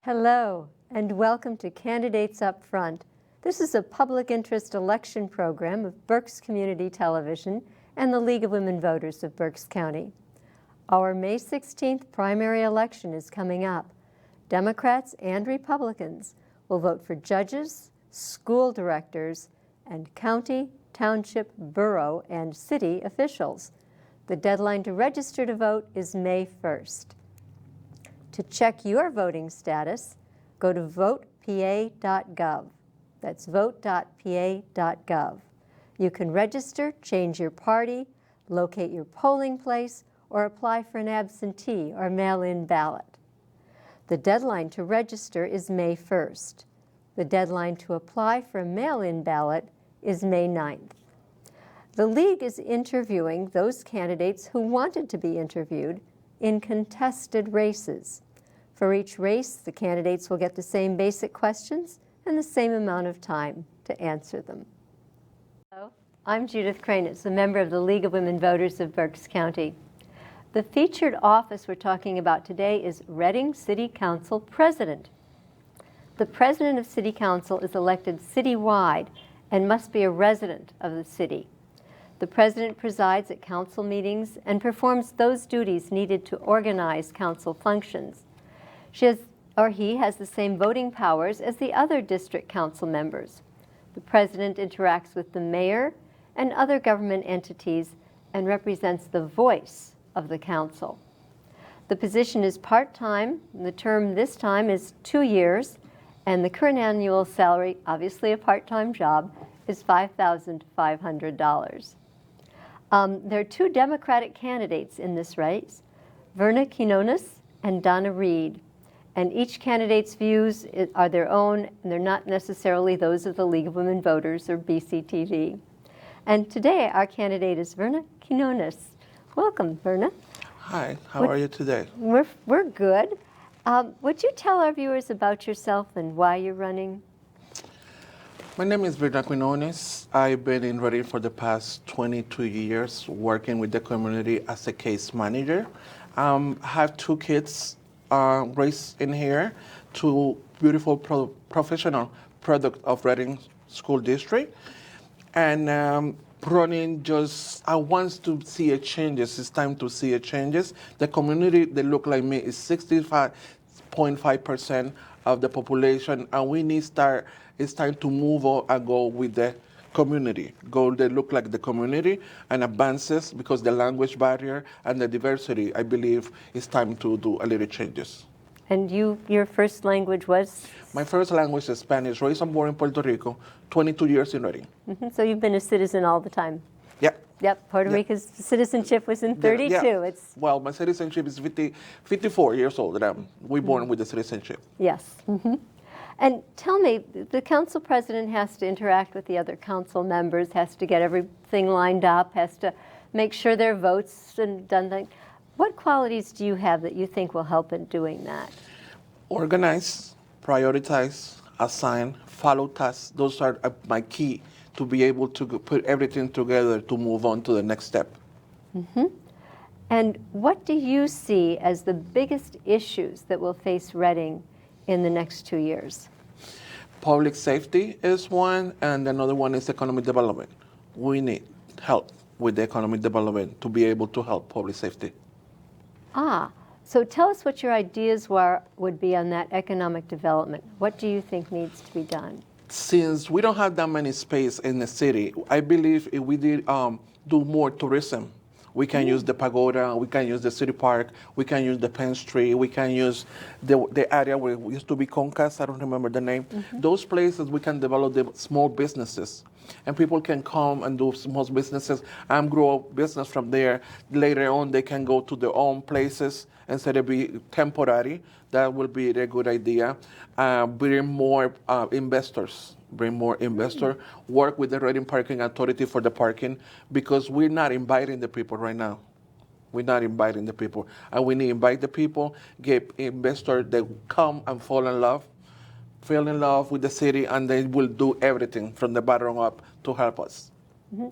Hello, and welcome to Candidates Up Front. This is a public interest election program of Berks Community Television and the League of Women Voters of Berks County. Our May 16th primary election is coming up. Democrats and Republicans will vote for judges, school directors, and county, township, borough, and city officials. The deadline to register to vote is May 1st. To check your voting status, go to votepa.gov. That's vote.pa.gov. You can register, change your party, locate your polling place, or apply for an absentee or mail-in ballot. The deadline to register is May 1st. The deadline to apply for a mail-in ballot is May 9th. The League is interviewing those candidates who wanted to be interviewed in contested races. For each race, the candidates will get the same basic questions and the same amount of time to answer them. Hello, I'm Judith Kranitz, a member of the League of Women Voters of Berks County. The featured office we're talking about today is Reading City Council President. The President of City Council is elected citywide and must be a resident of the city. The President presides at council meetings and performs those duties needed to organize council functions. He has the same voting powers as the other district council members. The President interacts with the mayor and other government entities and represents the voice of the council. The position is part-time. The term this time is 2 years, and the current annual salary, obviously a part-time job, is $5,500. There are two Democratic candidates in this race, Verna Quinones and Donna Reed. And each candidate's views are their own, and they're not necessarily those of the League of Women Voters or BCTV. And today, our candidate is Verna Quinones. Welcome, Verna. Hi, how are you today? We're good. Would you tell our viewers about yourself and why you're running? My name is Verna Quinones. I've been in Reading for the past 22 years, working with the community as a case manager. I have 2 kids raised in here, 2 beautiful professional product of Reading School District. And running I want to see a changes. It's time to see a changes. The community that look like me is 65.5% of the population, and we need it's time to move on and go with the community. They look like the community and advances, because the language barrier and the diversity, I believe it's time to do a little changes. And your first language was? My first language is Spanish. Raised and born in Puerto Rico, 22 years in Reading. Mm-hmm. So you've been a citizen all the time? Yep. Yep, Puerto Rico's citizenship was in 32. Yeah. Well, my citizenship is 54 years old, and we born with the citizenship. Yes. Mm-hmm. And tell me, the council president has to interact with the other council members, has to get everything lined up, has to make sure their votes and done things. What qualities do you have that you think will help in doing that? Organize, prioritize, assign, follow tasks. Those are my key to be able to put everything together to move on to the next step. Mm-hmm. And what do you see as the biggest issues that will face Reading in the next 2 years? Public safety is one, and another one is economic development. We need help with the economic development to be able to help public safety. So tell us what your ideas would be on that economic development. What do you think needs to be done? Since we don't have that many space in the city, I believe if we did do more tourism, we can use the pagoda, we can use the city park, we can use the Penn Street, we can use the area where it used to be Concas, I don't remember the name. Mm-hmm. Those places we can develop the small businesses, and people can come and do small businesses and grow a business from there. Later on, they can go to their own places instead of be temporary. That will be a good idea. Bring more investors. Work with the Reading Parking Authority for the parking, because we're not inviting the people right now. We're not inviting the people. And we need to invite the people, get investors that come and fall in love with the city, and they will do everything from the bottom up to help us. Mm-hmm.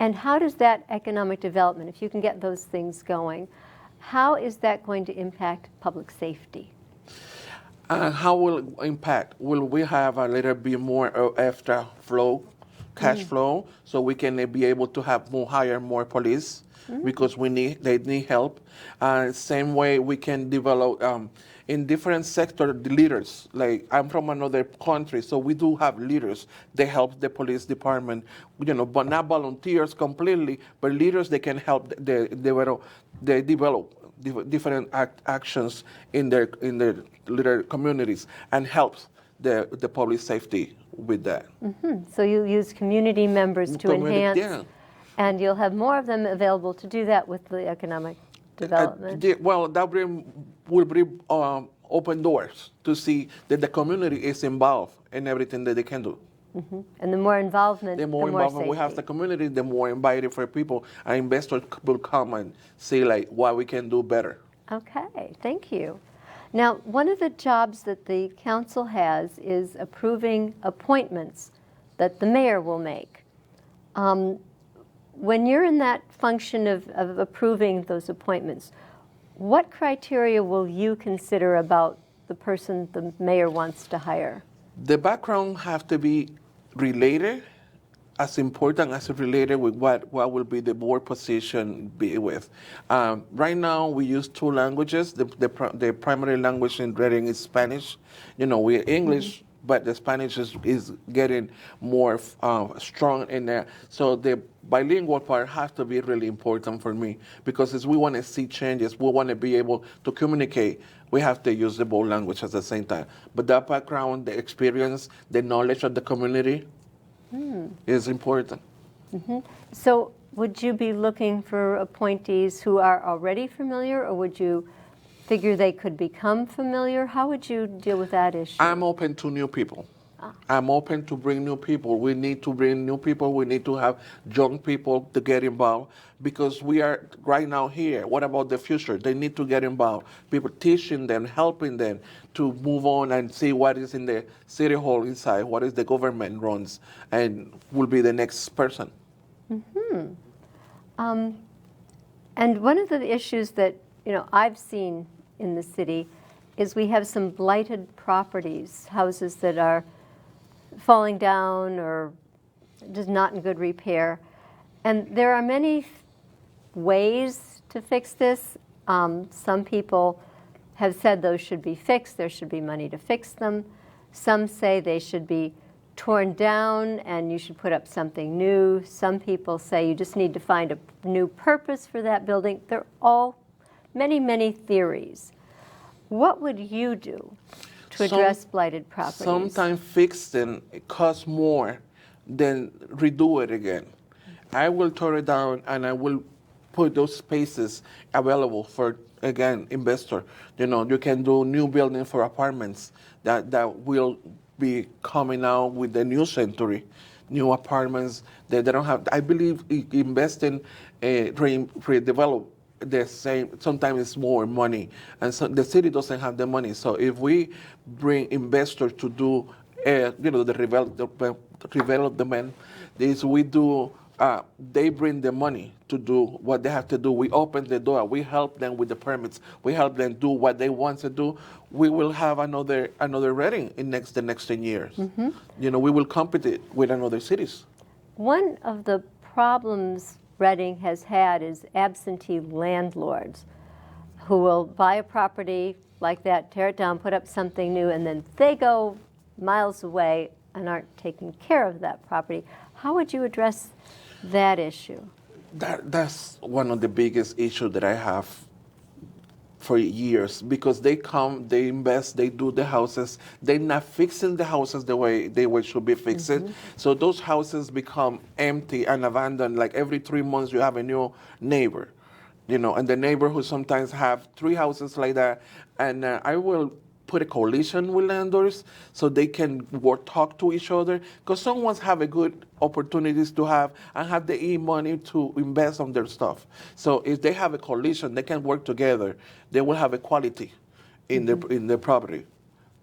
And how does that economic development, if you can get those things going, how is that going to impact public safety? How will it impact? Will we have a little bit more extra flow, cash flow, so we can be able to have more hire more police because they need help. Same way we can develop in different sector the leaders. Like I'm from another country, so we do have leaders. They help the police department, but not volunteers completely, but leaders. They can help they develop different actions in their little communities and helps the public safety with that. So you use community members to enhance, Yeah. and you'll have more of them available to do that with the economic development. Well, that will bring open doors to see that the community is involved in everything that they can do. And the more involvement, The more involvement we have the safety. community, the more invited for people, and investors will come and see like what we can do better. Okay, thank you. Now, one of the jobs that the council has is approving appointments that the mayor will make. When you're in that function of approving those appointments, what criteria will you consider about the person the mayor wants to hire? The background have to be related, as important as related with what will be the board position be with. Right now, we use two languages. The primary language in Reading is Spanish. We're English, but the Spanish is getting more strong in there. So the bilingual part has to be really important for me because as we want to see changes, we want to be able to communicate. We have to use the both language at the same time. But that background, the experience, the knowledge of the community is important. So would you be looking for appointees who are already familiar, or would you figure they could become familiar? How would you deal with that issue? I'm open to new people. I'm open to bring new people. We need to bring new people. We need to have young people to get involved because we are right now here. What about the future? They need to get involved. People teaching them, helping them to move on and see what is in the city hall inside, what is the government runs, and will be the next person. And one of the issues that I've seen in the city is we have some blighted properties, houses that are falling down or just not in good repair. And there are many ways to fix this. Some people have said those should be fixed. There should be money to fix them. Some say they should be torn down and you should put up something new. Some people say you just need to find a new purpose for that building. They're all many, many theories. What would you do to address blighted properties? Sometimes fixing it costs more than redo it again. I will tear it down and I will put those spaces available for, again, investor. You can do new building for apartments that will be coming out with the new century, new apartments that they don't have. I believe investing, redevelop the same, sometimes it's more money. And so the city doesn't have the money. So if we bring investors to do, the development, is we do, they bring the money to do what they have to do. We open the door. We help them with the permits. We help them do what they want to do. We will have another Reading in the next 10 years. We will compete with another cities. One of the problems Reading has had is absentee landlords who will buy a property like that, tear it down, put up something new, and then they go miles away and aren't taking care of that property. How would you address that issue? That's one of the biggest issues that I have for years because they come, they invest, they do the houses, they're not fixing the houses the way they should be fixed. So those houses become empty and abandoned. Like every 3 months you have a new neighbor, and the neighborhood sometimes have 3 houses like that. And I will put a coalition with landlords so they can talk to each other because some ones have a good opportunities to have and have the money to invest on their stuff. So if they have a coalition, they can work together. They will have equality in the property.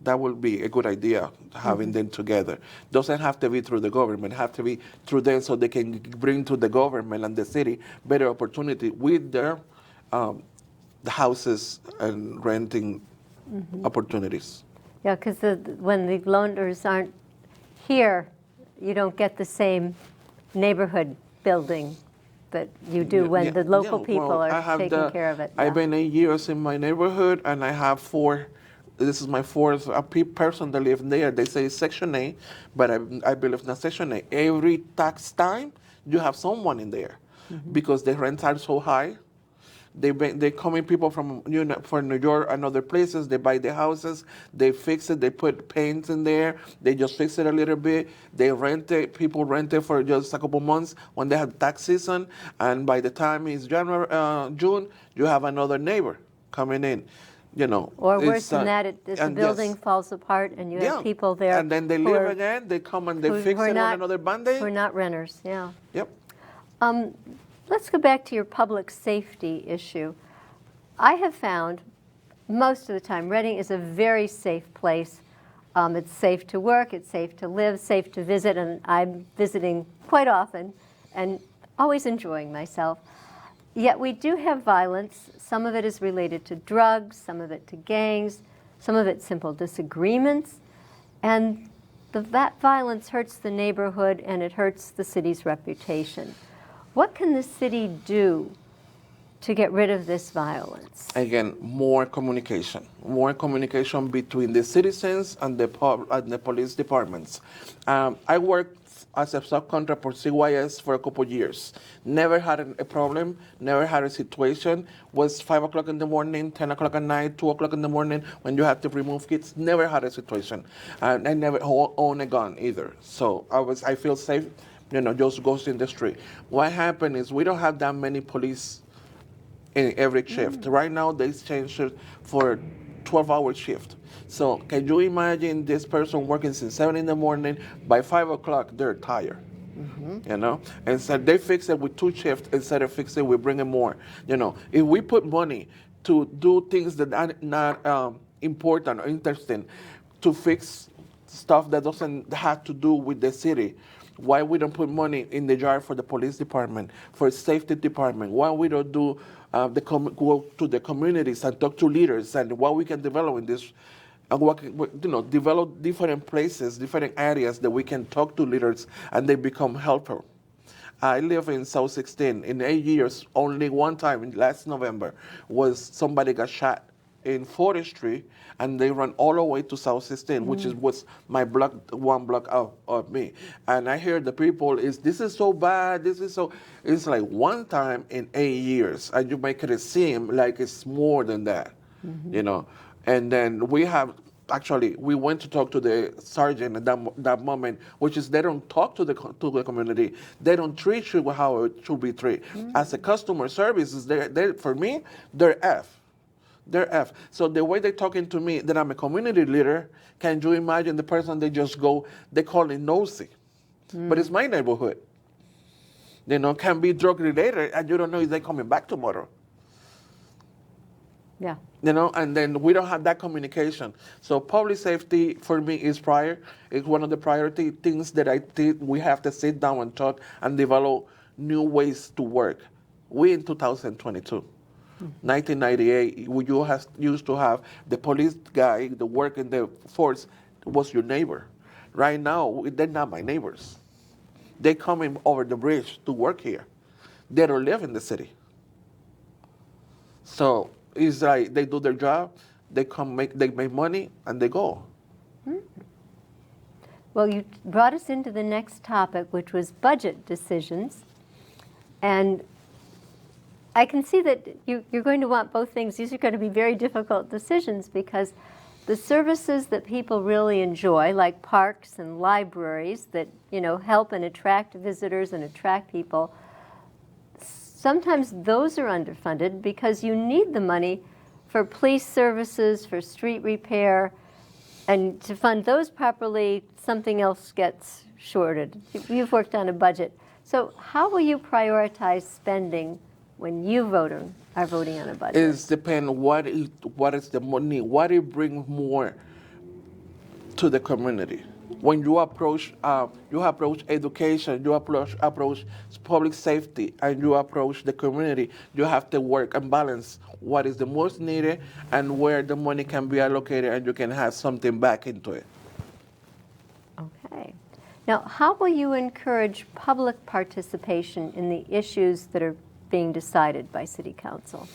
That will be a good idea, having them together. Doesn't have to be through the government. Have to be through them so they can bring to the government and the city better opportunity with their the houses and renting opportunities. Yeah, because when the loaners aren't here, you don't get the same neighborhood building that you do when the local people well, I are have taking care of it. I've Yeah. been 8 years in my neighborhood, and I have four. This is my fourth person that live there. They say Section A, but I believe not Section A. Every tax time, you have someone in there, because the rents are so high. They come in people from from New York and other places. They buy the houses, they fix it, they put paint in there, they just fix it a little bit. They rent it. People rent it for just a couple months when they have tax season, and by the time it's June, you have another neighbor coming in. Or worse it's, than that, the building falls apart and you have people there. And then they who leave are- again. They come and they who- fix who are it not- on another Monday. Who are not renters, yeah. Yep. Let's go back to your public safety issue. I have found most of the time Reading is a very safe place. It's safe to work, it's safe to live, safe to visit, and I'm visiting quite often and always enjoying myself. Yet we do have violence. Some of it is related to drugs, some of it to gangs, some of it simple disagreements. And that violence hurts the neighborhood and it hurts the city's reputation. What can the city do to get rid of this violence? Again, more communication between the citizens and the police departments. I worked as a subcontractor for CYS for a couple of years. Never had a problem, never had a situation. Was 5 o'clock in the morning, 10 o'clock at night, 2 o'clock in the morning when you have to remove kids. Never had a situation. And I never own a gun either. So I feel safe, just goes in the street. What happened is we don't have that many police in every shift. Right now, they changed it for 12-hour shift. So can you imagine this person working since 7 in the morning? By 5 o'clock, they're tired. And so they fix it with 2 shifts instead of fixing it, we bring in more. If we put money to do things that are not important or interesting, to fix stuff that doesn't have to do with the city, why we don't put money in the jar for the police department, for safety department? Why we don't do go to the communities and talk to leaders and what we can develop in this, and develop different places, different areas that we can talk to leaders and they become helper. I live in South 16. In 8 years, only one time, last November, was somebody got shot in 40th Street, and they run all the way to South 16, which was my block, 1 block out of me. And I hear the people this is so bad, it's like one time in 8 years, and you make it seem like it's more than that, And then we went to talk to the sergeant at that moment, which is they don't talk to the community. They don't treat you how it should be treated. As a customer services, for me, they're F. They're F. So the way they're talking to me, that I'm a community leader, can you imagine the person they call it nosy. But it's my neighborhood. Can be drug related, and you don't know if they're coming back tomorrow. Yeah. And then we don't have that communication. So public safety for me is one of the priority things that I think we have to sit down and talk and develop new ways to work. We in 2022. 1998, used to have the police guy, the work in the force was your neighbor. Right now, they're not my neighbors. They come in over the bridge to work here. They don't live in the city. So it's like they do their job, they make money, and they go. Well, you brought us into the next topic, which was budget decisions. And I can see that you're going to want both things. These are going to be very difficult decisions because the services that people really enjoy, like parks and libraries that help and attract visitors and attract people, sometimes those are underfunded because you need the money for police services, for street repair, and to fund those properly, something else gets shorted. You've worked on a budget. So how will you prioritize spending when you are voting on a budget? It depends what is the money, what it brings more to the community. When you approach education, you approach public safety, and you approach the community, you have to work and balance what is the most needed and where the money can be allocated, and you can have something back into it. Okay. Now, how will you encourage public participation in the issues that are being decided by City Council?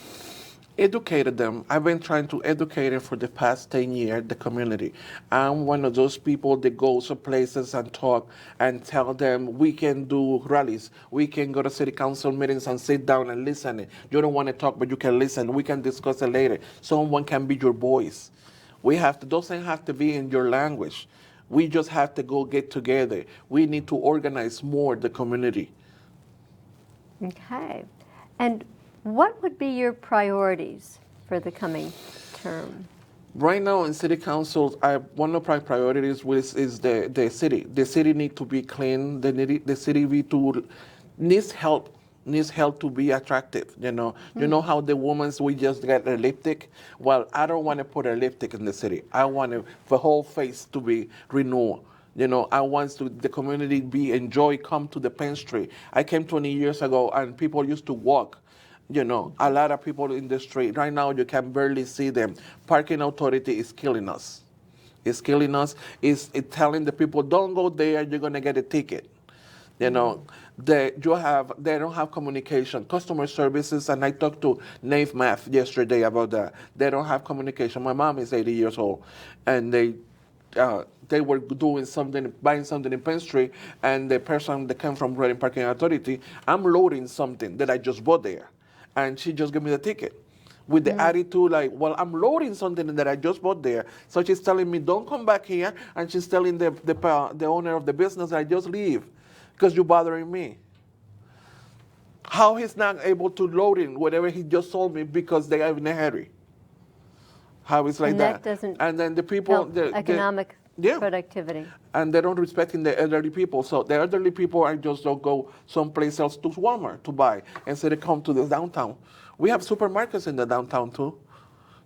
Educated them. I've been trying to educate them for the past 10 years, the community. I'm one of those people that goes to places and talk and tell them we can do rallies. We can go to city council meetings and sit down and listen. You don't want to talk, but you can listen. We can discuss it later. Someone can be your voice. Doesn't have to be in your language. We just have to go get together. We need to organize more the community. Okay. And what would be your priorities for the coming term? Right now in city council, one of my priorities is the city. The city needs to be clean. The city needs help to be attractive. You know how the women's we just get a lipstick. Well, I don't want to put a lipstick in the city. I want the whole face to be renewed. I want the community come to the Penn Street. I came 20 years ago and people used to walk. A lot of people in the street. Right now, you can barely see them. Parking authority is killing us. It's killing us. It's telling the people, don't go there, you're going to get a ticket. They don't have communication. Customer services, and I talked to Nave Math yesterday about that. They don't have communication. My mom is 80 years old, and they were buying something in Penn Street, and the person that came from Reading Parking Authority, I'm loading something that I just bought there. And she just gave me the ticket with the attitude like, well, I'm loading something that I just bought there. So she's telling me, don't come back here. And she's telling the owner of the business, I just leave because you're bothering me. How he's not able to load in whatever he just sold me because they are in a hurry. How it's like and that doesn't and then the people, help economic productivity. And they don't respect the elderly people. So the elderly people don't go someplace else to Walmart to buy instead of come to the downtown. We have supermarkets in the downtown too.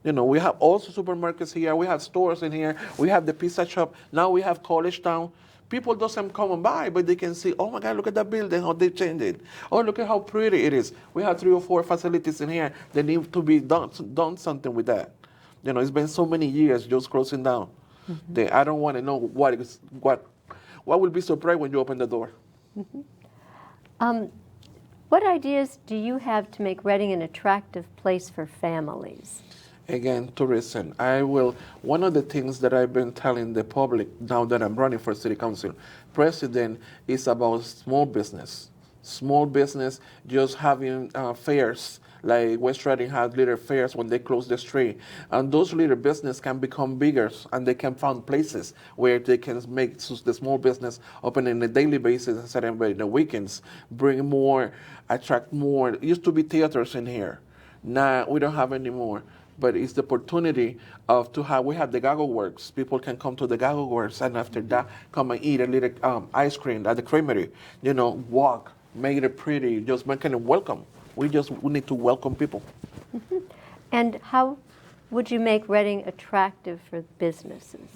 We have also supermarkets here. We have stores in here. We have the pizza shop. Now we have College Town. People doesn't come and buy, but they can see, oh my God, look at that building, how they changed it. Oh, look at how pretty it is. We have 3 or 4 facilities in here that need to be done something with that. It's been so many years just closing down. Mm-hmm. I don't want to know what will be surprised when you open the door. Mm-hmm. What ideas do you have to make Reading an attractive place for families? Again, tourism. One of the things that I've been telling the public now that I'm running for city council president is about small business. Small business, just having fairs. Like West Reading has little fairs when they close the street. And those little business can become bigger and they can find places where they can make the small business open on a daily basis instead of in the weekends. Bring more, attract more. It used to be theaters in here. Now we don't have any more. But it's the opportunity we have the Gaggle Works. People can come to the Gaggle Works and after that come and eat a little ice cream at the creamery. Walk, make it pretty, just make it welcome. We need to welcome people. Mm-hmm. And how would you make Reading attractive for businesses?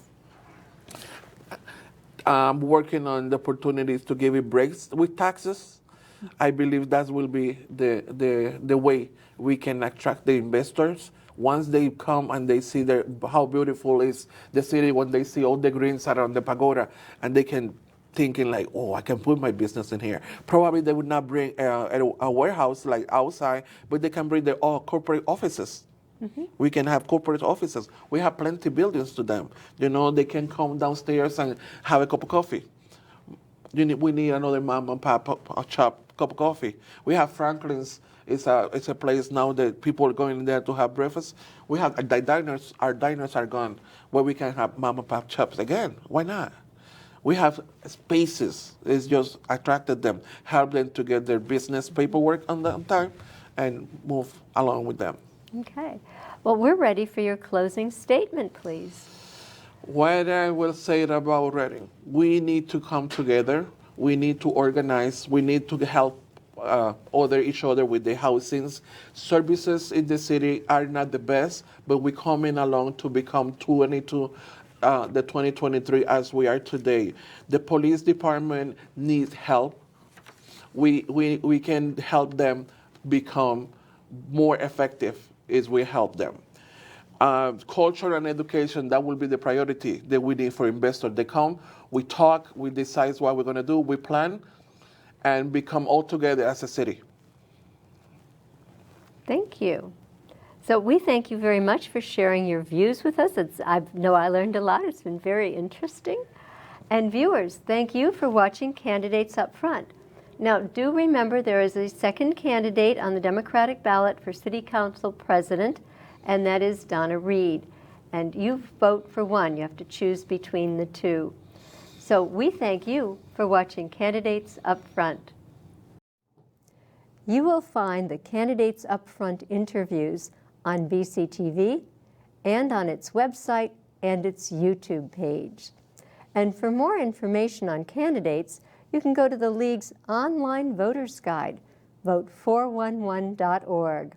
I'm working on the opportunities to give it breaks with taxes. I believe that will be the way we can attract the investors. Once they come and they see how beautiful is the city, when they see all the greens around the pagoda, and they can thinking like, oh, I can put my business in here. Probably they would not bring a warehouse like outside, but they can bring their corporate offices. Mm-hmm. We can have corporate offices. We have plenty buildings to them. They can come downstairs and have a cup of coffee. We need another mom and pop shop cup of coffee. We have Franklin's. It's a place now that people are going in there to have breakfast. We have the diners. Our diners are gone, where we can have mom and pop shops again. Why not? We have spaces. It's just attracted them, help them to get their business paperwork on time, and move along with them. Okay. Well, we're ready for your closing statement, please. What I will say about Reading, we need to come together. We need to organize. We need to help each other with the housings. Services in the city are not the best, but we're coming along to become 22 the 2023 as we are today. The police department needs help. We can help them become more effective as we help them. Culture and education, that will be the priority that we need for investors. They come, we talk, we decide what we're going to do, we plan, and become all together as a city. Thank you. So we thank you very much for sharing your views with us. I know I learned a lot. It's been very interesting. And viewers, thank you for watching Candidates Up Front. Now, do remember there is a second candidate on the Democratic ballot for City Council President, and that is Donna Reed. And you vote for one. You have to choose between the two. So we thank you for watching Candidates Up Front. You will find the Candidates Up Front interviews on BCTV and on its website and its YouTube page. And for more information on candidates, you can go to the League's online voters guide, vote411.org.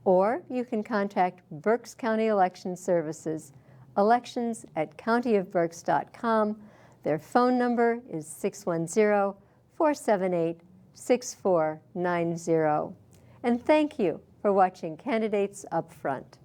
Or you can contact Berks County Election Services, elections@countyofberks.com. Their phone number is 610-478-6490. And thank you for watching Candidates Up Front.